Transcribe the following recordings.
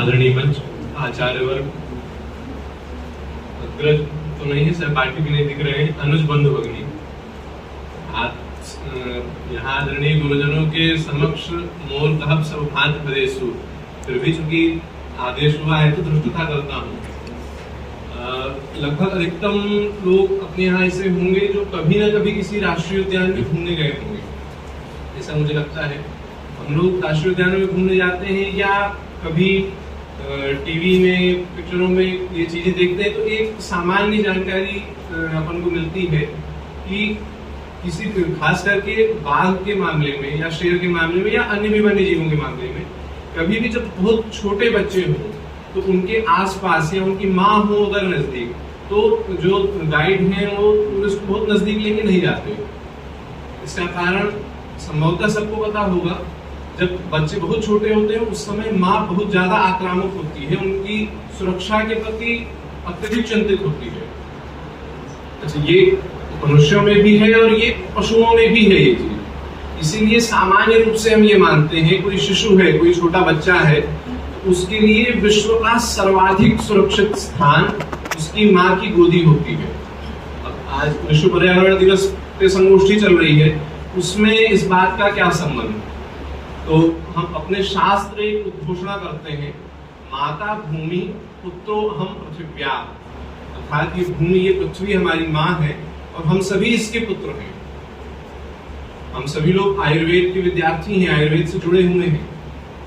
आदरणीय मंच, आचार्य वर्ग, अग्रज तो नहीं है, सहपाठी भी नहीं दिख रहे हैं, अनुज बंधु भगिनी, यहाँ आदरणीय गुरुजनों के समक्ष मोर कहब सब भांत प्रदेशु, फिर भी चूंकि आदेश हुआ है तो धृष्टता करता हूँ। लगभग अधिकतम लोग अपने यहाँ ऐसे होंगे जो कभी ना कभी किसी राष्ट्रीय उद्यान में घूमने गए होंगे, ऐसा मुझे लगता है। हम लोग राष्ट्रीय उद्यानों में घूमने जाते हैं या कभी टीवी में, पिक्चरों में ये चीजें देखते हैं तो एक सामान्य जानकारी अपन को मिलती है कि किसी खास करके बाघ के मामले में या शेर के मामले में या अन्य भी वन्य जीवों के मामले में कभी भी जब बहुत छोटे बच्चे हों तो उनके आसपास या उनकी माँ हो अगर नजदीक, तो जो गाइड हैं वो टूरिस्ट बहुत नजदीक लेके नहीं जाते। इसका कारण संभवतः सबको पता होगा, जब बच्चे बहुत छोटे होते हैं उस समय माँ बहुत ज्यादा आक्रामक होती है, उनकी सुरक्षा के प्रति अत्यधिक चिंतित होती है। अच्छा, ये मनुष्यों में भी है और ये पशुओं में भी है ये चीज। इसीलिए सामान्य रूप से हम ये मानते हैं कोई शिशु है, कोई छोटा बच्चा है, उसके लिए विश्व का सर्वाधिक सुरक्षित स्थान उसकी माँ की गोदी होती है। आज विश्व पर्यावरण दिवस पे संगोष्ठी चल रही है, उसमें इस बात का क्या संबंध? तो हम अपने शास्त्र एक उद्घोषणा करते हैं, माता भूमि पुत्रो हम पृथिव्या, अर्थात ये भूमि, ये पृथ्वी हमारी माँ है और हम सभी इसके पुत्र हैं। हम सभी लोग आयुर्वेद के विद्यार्थी हैं, आयुर्वेद से जुड़े हुए हैं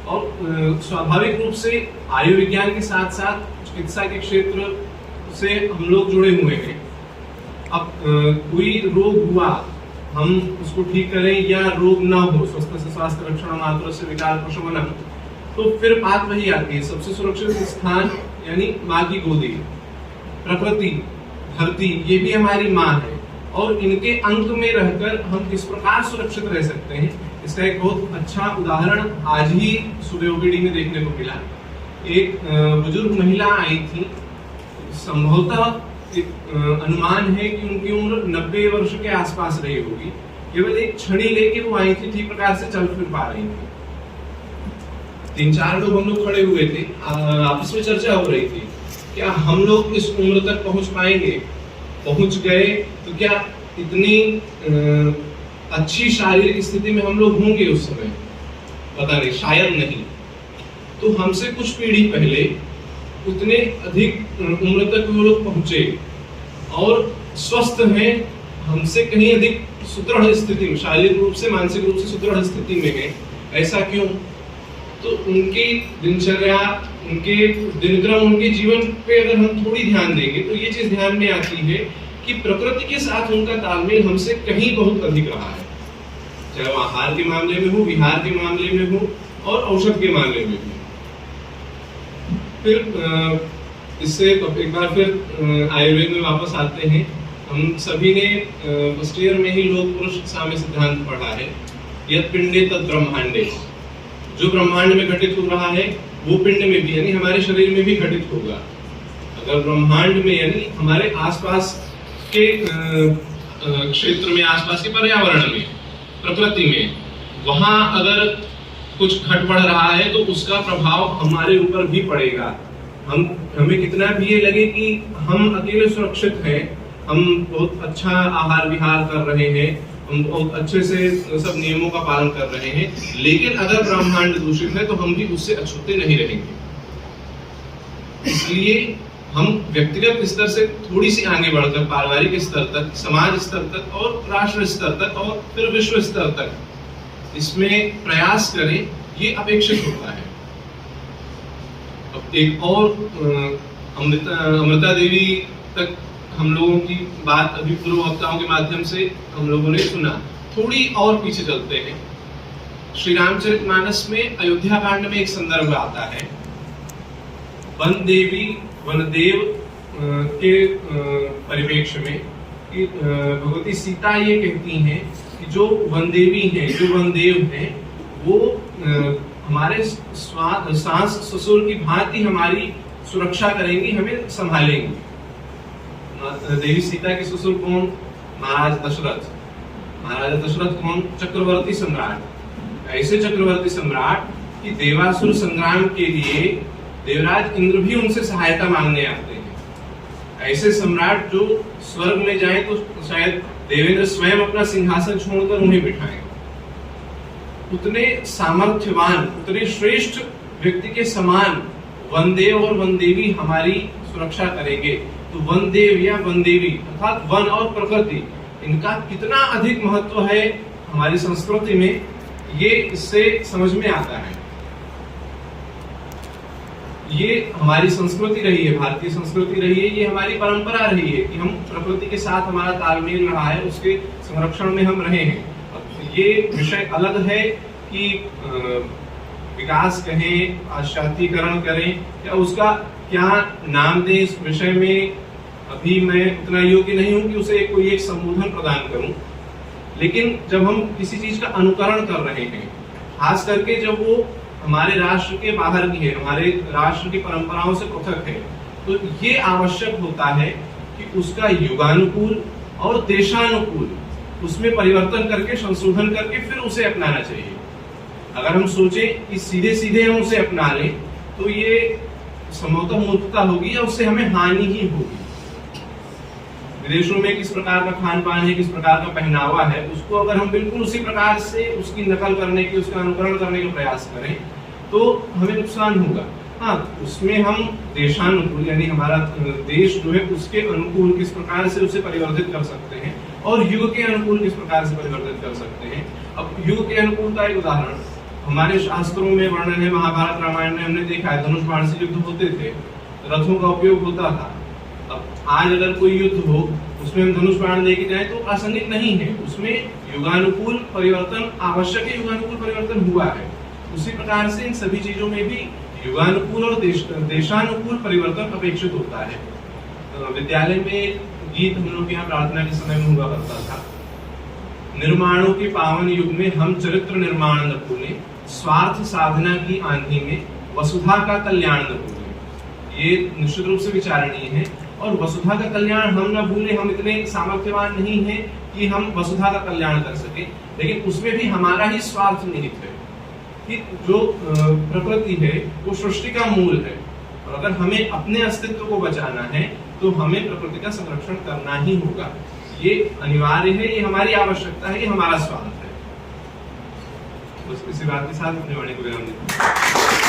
और स्वाभाविक रूप से आयुर्विज्ञान के साथ साथ चिकित्सा के क्षेत्र से हम लोग जुड़े हुए हैं। अब कोई रोग हुआ, हम उसको ठीक करें या रोग ना हो, स्वस्थ से स्वास्थ्य रक्षण मात्र से विकार प्रशमनम, तो फिर बात वही आती है, सबसे सुरक्षित स्थान यानी माँ की गोदी। प्रकृति, धरती, ये भी हमारी माँ है और इनके अंक में रहकर हम किस प्रकार सुरक्षित रह सकते हैं, इसका एक बहुत अच्छा उदाहरण आज ही सुबह ओपीडी में देखने को मिला। एक बुजुर्ग महिला आई थी, संभवतः अनुमान है कि उनकी उम्र 90 वर्ष के आसपास रही होगी। केवल एक छड़ी लेके वो आई थी, ठीक प्रकार से चल फिर पा रही थी। 3-4 लोग हम लोग खड़े हुए थे, आपस में चर्चा हो रही थी, क्या हम लोग इस उम्र तक पहुंच पाएंगे? पहुंच गए तो क्या इतनी अच्छी शारीरिक स्थिति में हम लोग होंगे उस समय? पता नहीं, शायद नहीं। तो हमसे कुछ पीढ़ी पहले उतने अधिक उम्र तक वो लोग पहुंचे और स्वस्थ हैं, हमसे कहीं अधिक सुदृढ़ स्थिति में, शारीरिक रूप से, मानसिक रूप से सुदृढ़ स्थिति में है। ऐसा क्यों? तो उनकी दिनचर्या, उनके दिनक्रम, उनके जीवन पे अगर हम थोड़ी ध्यान देंगे तो ये चीज ध्यान में आती है कि प्रकृति के साथ उनका तालमेल हमसे कहीं बहुत अधिक रहा है, चाहे वो आहार के मामले में हो, विहार के मामले में हो और औषध के मामले में हो। फिर इससे एक बार फिर आयुर्वेद में वापस आते हैं। हम सभी ने फर्स्ट ईयर में ही लोक पुरुष साम्य सिद्धांत पढ़ा है, यत् पिंडे तत् ब्रह्मांडे, जो ब्रह्मांड में घटित हो रहा है वो पिंड में भी यानी हमारे शरीर में भी घटित होगा। अगर ब्रह्मांड में यानी हमारे आसपास के क्षेत्र में, आसपास के पर्यावरण में, प्रकृति में, वहां अगर कुछ घट बढ़ रहा है तो उसका प्रभाव हमारे ऊपर भी पड़ेगा। हमें कितना भी ये लगे कि हम अकेले सुरक्षित हैं, हम बहुत अच्छा आहार विहार कर रहे हैं, हम बहुत अच्छे से सब नियमों का पालन कर रहे हैं, लेकिन अगर ब्रह्मांड दूषित है तो हम भी उससे अछूते नहीं रहेंगे। इसलिए हम व्यक्तिगत स्तर से थोड़ी सी आगे बढ़कर पारिवारिक स्तर तक, समाज स्तर तक और राष्ट्र स्तर तक और फिर विश्व स्तर तक इसमें प्रयास करें, ये अपेक्षित होता है। अब एक और अमृता देवी तक हम लोगों की बात अभी पूर्व वक्ताओं के माध्यम से हम लोगों ने सुना। थोड़ी और पीछे चलते हैं। श्री रामचरितमानस में अयोध्या कांड में एक संदर्भ आता है, वनदेव के परिप्रेक्ष्य में कि भगवती सीता ये कहती हैं कि जो वनदेवी हैं, जो वनदेव हैं, वो हमारे सास ससुर की भांति हमारी सुरक्षा करेंगी, हमें संभालेंगी। देवी सीता के ससुर कौन? महाराज दशरथ। महाराजा दशरथ कौन? चक्रवर्ती सम्राट। ऐसे चक्रवर्ती सम्राट कि देवासुर संग्राम के लिए देवराज इंद्र भी उनसे सहायता मांगने आते हैं। ऐसे सम्राट जो स्वर्ग में जाएं तो शायद देवेंद्र स्वयं अपना सिंहासन छोड़कर उन्हें बिठाएं। उतने सामर्थ्यवान, उतने श्रेष्ठ व्यक्ति के समान वनदेव और वनदेवी हमारी सुरक्षा करेंगे। तो वनदेव या वनदेवी अर्थात वन और प्रकृति, इनका कितना अधिक महत्व है हमारी संस्कृति में, ये इससे समझ में आता है। ये हमारी संस्कृति रही है, भारतीय संस्कृति रही है, ये हमारी परंपरा रही है कि हम प्रकृति के साथ हमारा तालमेल रहा है, उसके संरक्षण में हम रहे हैं। ये विषय अलग है कि विकास कहें, पाश्चात्यकरण करें या उसका क्या नाम दें, इस विषय में अभी मैं उतना योग्य नहीं हूं कि उसे कोई एक संबोधन प्रदान करूं। लेकिन जब हम किसी चीज का अनुकरण कर रहे हैं, खास करके जब वो हमारे राष्ट्र के बाहर की है, हमारे राष्ट्र की परंपराओं से पृथक है, तो ये आवश्यक होता है कि उसका युगानुकूल और देशानुकूल उसमें परिवर्तन करके, संशोधन करके फिर उसे अपनाना चाहिए। अगर हम सोचें कि सीधे सीधे हम उसे अपना लें तो ये संभवतः मूर्खता होगी या उससे हमें हानि ही होगी। विदेशों में किस प्रकार का खान पान है, किस प्रकार का पहनावा है, उसको अगर हम बिल्कुल उसी प्रकार से उसकी नकल करने की, उसका अनुकरण करने का प्रयास करें तो हमें नुकसान होगा। हाँ, उसमें हम देशानुकूल यानी हमारा देश जो है उसके अनुकूल किस प्रकार से उसे परिवर्तित कर सकते हैं और युग के अनुकूल किस प्रकार से परिवर्तित कर सकते हैं। अब युग के अनुकूल का एक उदाहरण हमारे शास्त्रों में वर्णन है, महाभारत रामायण में हमने देखा है, धनुष बाण से युद्ध होते थे, रथों का उपयोग होता था। अब आज अगर कोई युद्ध हो उसमें हम धनुष बाण लेके जाए तो प्रासंगिक नहीं है, उसमें युगानुकूल परिवर्तन आवश्यक है, युगानुकूल परिवर्तन हुआ है। उसी प्रकार से इन सभी चीजों में भी युगानुकूल और देशानुकूल परिवर्तन अपेक्षित होता है। विद्यालय में गीत हम लोग यहाँ प्रार्थना के समय में हुआ करता था, निर्माणों के पावन युग में हम चरित्र निर्माण न भूलें, स्वार्थ साधना की आंधी में वसुधा का कल्याण न भूलें। ये निश्चित रूप से विचारणीय है। और वसुधा का कल्याण हम न भूलें, हम इतने सामर्थ्यवान नहीं हैं कि हम वसुधा का कल्याण कर सके, लेकिन उसमें भी हमारा ही स्वार्थ निहित है कि जो प्रकृति है वो सृष्टि का मूल है, और अगर हमें अपने अस्तित्व को बचाना है तो हमें प्रकृति का संरक्षण करना ही होगा। ये अनिवार्य है, ये हमारी आवश्यकता है, ये हमारा स्वार्थ है। बस इसी बात के साथ अपनी वाणी को विराम देते हैं।